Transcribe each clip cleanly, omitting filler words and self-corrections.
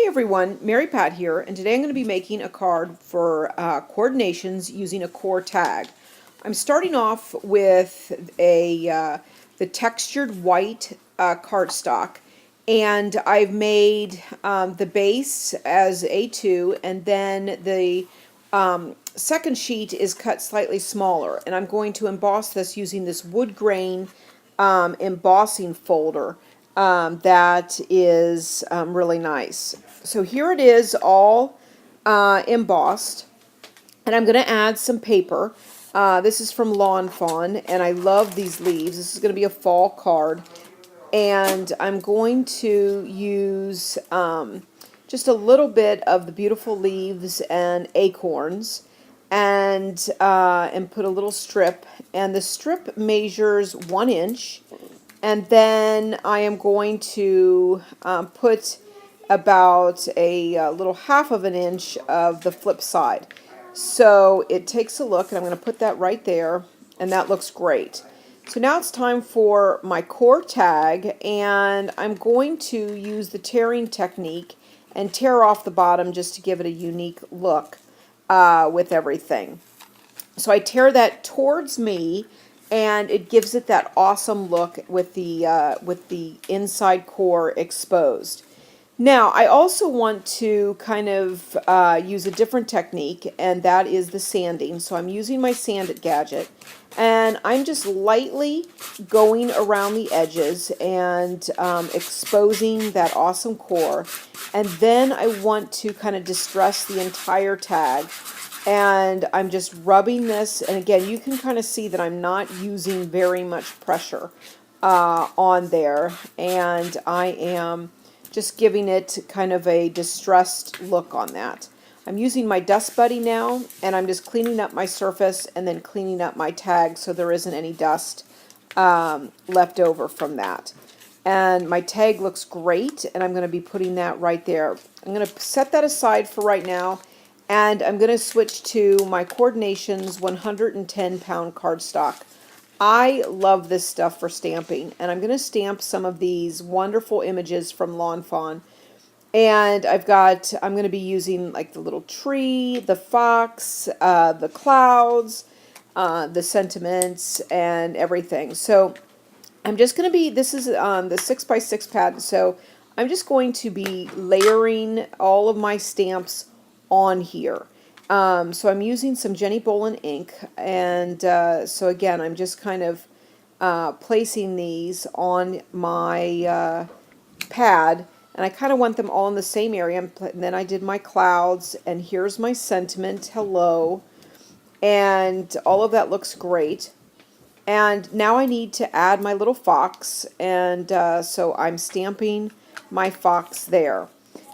Hey everyone, Mary Pat here, and today I'm going to be making a card for coordinations using a core tag. I'm starting off with the textured white cardstock, and I've made the base as A2, and then the second sheet is cut slightly smaller, and I'm going to emboss this using this wood grain embossing folder that is really nice. So here it is all embossed, and I'm going to add some paper. This is from Lawn Fawn, and I love these leaves. This is going to be a fall card, and I'm going to use just a little bit of the beautiful leaves and acorns, and put a little strip, and the strip measures 1 inch, and then I am going to put about a little half of an inch of the flip side. So it takes a look, and I'm going to put that right there, and that looks great. So now it's time for my core tag, and I'm going to use the tearing technique and tear off the bottom just to give it a unique look with everything. So I tear that towards me, and it gives it that awesome look with the inside core exposed. Now, I also want to kind of use a different technique, and that is the sanding. So I'm using my sand it gadget, and I'm just lightly going around the edges and exposing that awesome core. And then I want to kind of distress the entire tag, and I'm just rubbing this. And again, you can kind of see that I'm not using very much pressure on there, and I am just giving it kind of a distressed look on that. I'm using my Dust Buddy now, and I'm just cleaning up my surface and then cleaning up my tag so there isn't any dust left over from that. And my tag looks great, and I'm going to be putting that right there. I'm going to set that aside for right now, and I'm going to switch to my Coordinations 110-pound cardstock. I love this stuff for stamping, and I'm going to stamp some of these wonderful images from Lawn Fawn. And I'm going to be using like the little tree, the fox, the clouds, the sentiments, and everything. So I'm just going to be, this is the 6x6 pad, so I'm just going to be layering all of my stamps on here. So I'm using some Jenny Bolin ink, and so again, I'm just kind of placing these on my pad, and I kind of want them all in the same area. And then I did my clouds, and here's my sentiment, hello, and all of that looks great. And now I need to add my little fox, and so I'm stamping my fox there.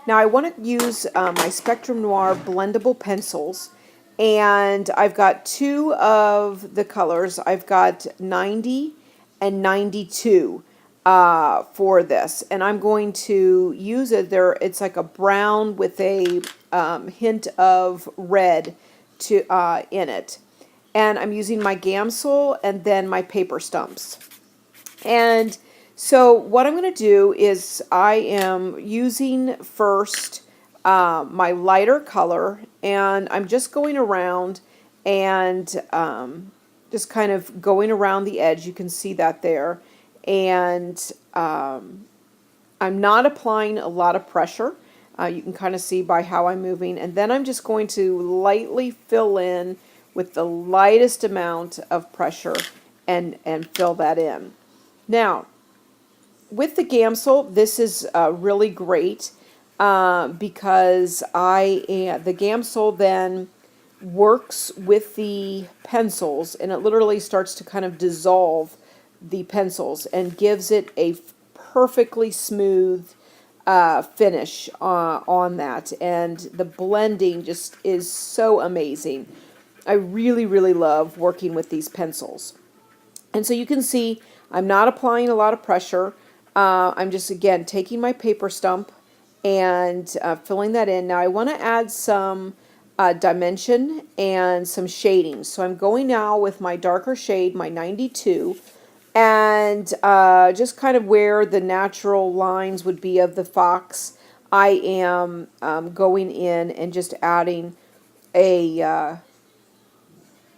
Now I want to use my Spectrum Noir blendable pencils, and I've got two of the colors. I've got 90 and 92 for this, and I'm going to use it there. It's like a brown with a hint of red in it. And I'm using my Gamsol and then my paper stumps. And so what I'm going to do is I am using first my lighter color, and I'm just going around and just kind of going around the edge. You can see that there. And I'm not applying a lot of pressure. You can kind of see by how I'm moving. And then I'm just going to lightly fill in with the lightest amount of pressure and fill that in. Now, with the Gamsol, this is really great because the Gamsol then works with the pencils, and it literally starts to kind of dissolve the pencils and gives it a perfectly smooth finish on that. And the blending just is so amazing. I really, really love working with these pencils. And so you can see I'm not applying a lot of pressure. I'm just, again, taking my paper stump and filling that in. Now I want to add some dimension and some shading. So I'm going now with my darker shade, my 92, and just kind of where the natural lines would be of the fox. I am going in and just adding a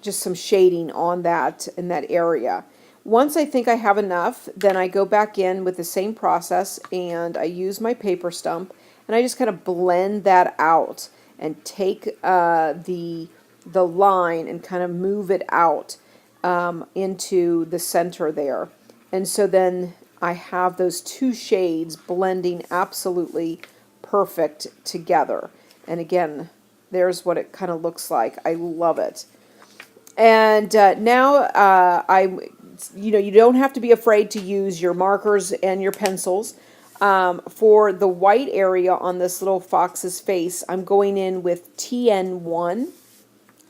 just some shading on that in that area. Once I think I have enough, then I go back in with the same process and I use my paper stump and I just kind of blend that out and take the line and kind of move it out into the center there. And so then I have those two shades blending absolutely perfect together. And again, there's what it kind of looks like. I love it. And now you don't have to be afraid to use your markers and your pencils. For the white area on this little fox's face, I'm going in with TN1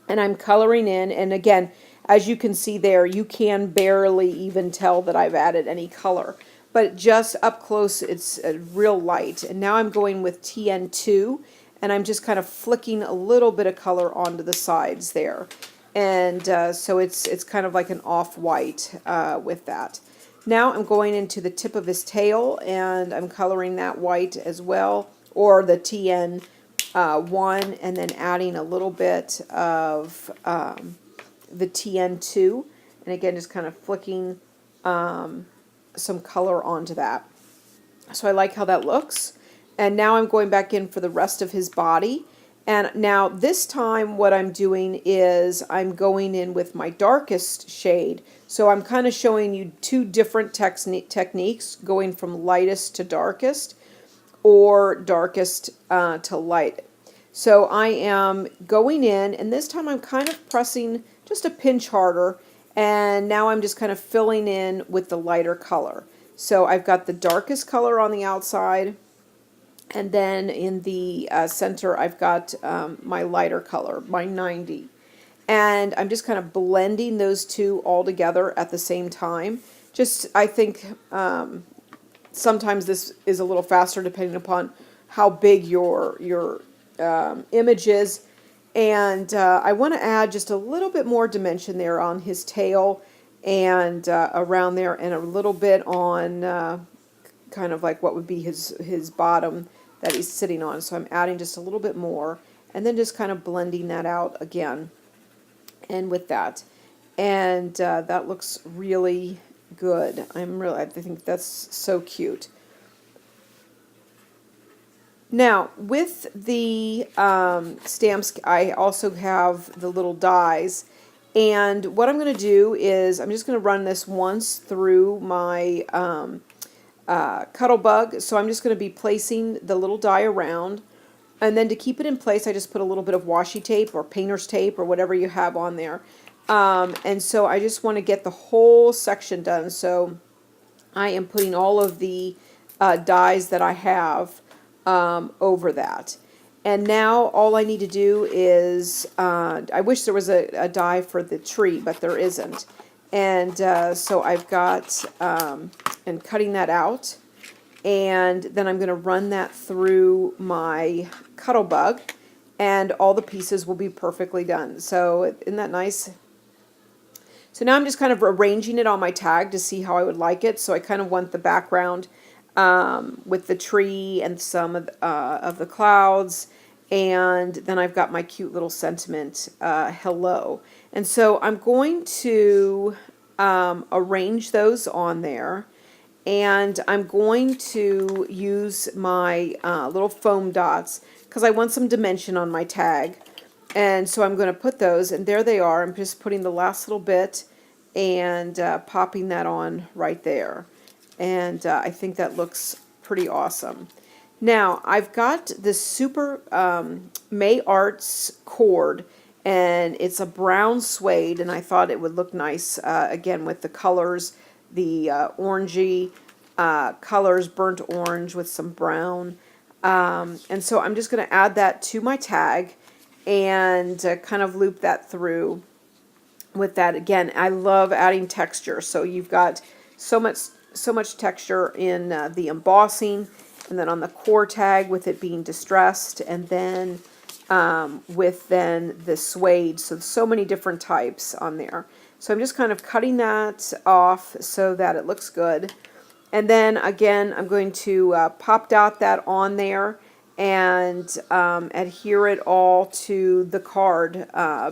and I'm coloring in. And again, as you can see there, you can barely even tell that I've added any color. But just up close, it's real light. And now I'm going with TN2 and I'm just kind of flicking a little bit of color onto the sides there. And so it's kind of like an off-white with that. Now I'm going into the tip of his tail and I'm coloring that white as well, or the TN1, and then adding a little bit of the TN2, and again just kind of flicking some color onto that. So I like how that looks. And now I'm going back in for the rest of his body. And now this time what I'm doing is I'm going in with my darkest shade. So I'm kind of showing you two different techniques, going from lightest to darkest or darkest to light. So I am going in, and this time I'm kind of pressing just a pinch harder, and now I'm just kind of filling in with the lighter color. So I've got the darkest color on the outside, and then in the center, I've got my lighter color, my 90. And I'm just kind of blending those two all together at the same time. Just, I think sometimes this is a little faster depending upon how big your image is. And I want to add just a little bit more dimension there on his tail and around there, and a little bit on kind of like what would be his bottom that he's sitting on. So I'm adding just a little bit more and then just kind of blending that out again and with that. And that looks really good. I think that's so cute. Now with the stamps, I also have the little dies, and what I'm going to do is I'm just going to run this once through my Cuddle Bug. So I'm just going to be placing the little die around, and then to keep it in place I just put a little bit of washi tape or painter's tape or whatever you have on there, and so I just want to get the whole section done. So I am putting all of the dies that I have over that, and now all I need to do is I wish there was a die for the tree, but there isn't. And so I've got and cutting that out, and then I'm going to run that through my Cuddle Bug, and all the pieces will be perfectly done. So isn't that nice? So now I'm just kind of arranging it on my tag to see how I would like it. So I kind of want the background with the tree and some of the clouds, and then I've got my cute little sentiment, hello. And so I'm going to arrange those on there, and I'm going to use my little foam dots because I want some dimension on my tag. And so I'm going to put those, and there they are. I'm just putting the last little bit and popping that on right there. And I think that looks pretty awesome. Now, I've got this super May Arts cord, and it's a brown suede, and I thought it would look nice, again, with the colors, the orangey colors, burnt orange with some brown. And so I'm just going to add that to my tag and kind of loop that through with that. Again, I love adding texture, so you've got so much texture in the embossing, and then on the core tag with it being distressed, and then with then the suede. So many different types on there. So I'm just kind of cutting that off so that it looks good. And then again, I'm going to pop dot that on there, and adhere it all to the card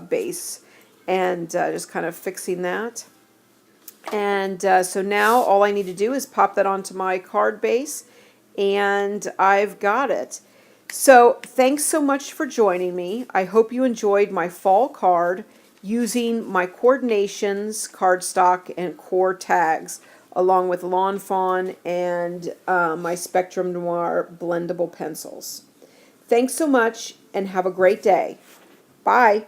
base, and just kind of fixing that. And so now all I need to do is pop that onto my card base, and I've got it. So thanks so much for joining me. I hope you enjoyed my fall card using my coordinations, cardstock, and core tags, along with Lawn Fawn and my Spectrum Noir blendable pencils. Thanks so much, and have a great day. Bye.